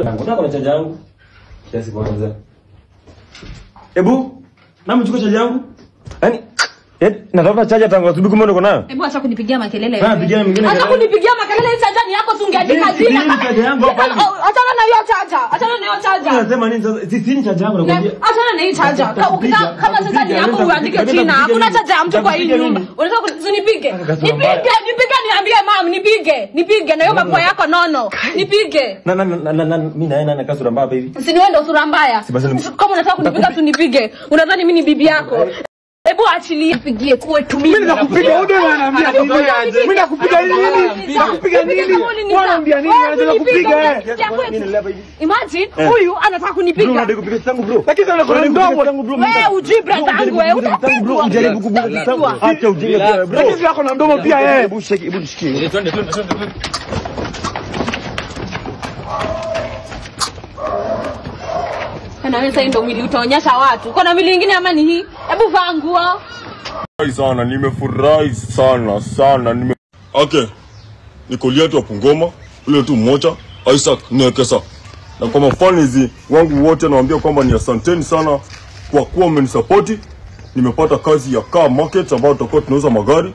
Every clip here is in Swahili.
Unataka na chaja yangu? Kiasi kwanza. Ebu, na mchukue chaja yangu? Yaani natafuta chaja tangu asubuhi kumbe uko nayo? Hebu acha kunipigia makelele. Pigia mwingine. Acha kunipigia makelele, hii chaja ni yako tungeandika jina. Achana na hiyo chaja. Achana na hiyo chaja. Unasema nini sasa? Sisi ni chaja yangu nakwambia. Achana na hii chaja. Kama chaja ni yako uandike jina. Hakuna chaja ya mtu kwa hii nyumba. Unataka kunipige? Nipige niambie mama nipige na hiyo mapua yako nono. Nipige. Mimi naenda na kasura mbaya hivi. Si ni wewe ndo sura mbaya. Kama unataka kunipiga tunipige. Unadhani mimi ni bibi yako? Hebu achilie pigie kwetu mimi. Mimi nakupiga wewe unaambia nini? Mimi nakupiga nini? Nakupiga nini? Unaambia nini? Anataka kupiga Imagine huyu anataka kunipiga. Unataka kupiga tangu bro. Lakini sana kuna mdomo. Wewe ujui brand yangu wewe utapigwa. Unajaribu kupiga tangu. Acha ujinga bro. Lakini yako na mdomo pia yeye. Hebu shikie. Twende. Kana wewe sasa ndio mwili utaonyesha watu. Kuna mwili mwingine ama ni hii? Hebu vaa nguo. Sana nimefurahi sana. Okay. Nikolia tu Pungoma, ule tu mmoja, Isaac Nekesa. Na kwa mafanizi wangu wote nawaambia kwamba ni asanteni sana kwa kuwa mmenisupport. Nimepata kazi ya car market ambayo tutakuwa tunauza magari.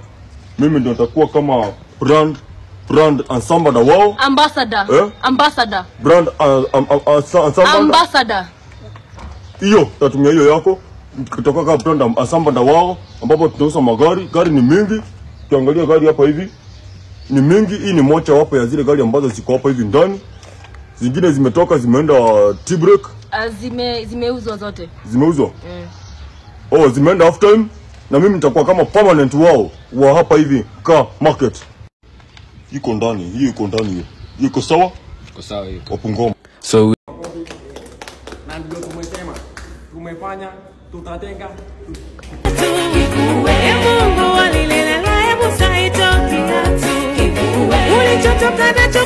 Mimi ndio nitakuwa kama brand ambassador wao. Ambassador. Brand ambassador. Hiyo tatumia hiyo yako kutoka kama brand ambassador wao ambapo tunauza magari. Gari ni mingi. Tuangalia gari hapa hivi. Ni mingi. Hii ni moja wapo ya zile gari ambazo ziko hapa hivi ndani. Zingine zimetoka zimeenda T-break. Zimeuzwa zote. Zimeuzwa? Oh, zimeenda half time na mimi nitakuwa kama permanent wao wa hapa hivi car market. Iko ndani, hiyo iko ndani hiyo. Iko sawa? Iko sawa hiyo. Wapungoma. So na ndio tumesema tumefanya tutatenga Mungu alilela hebu saitoki hatu ulichotoka nacho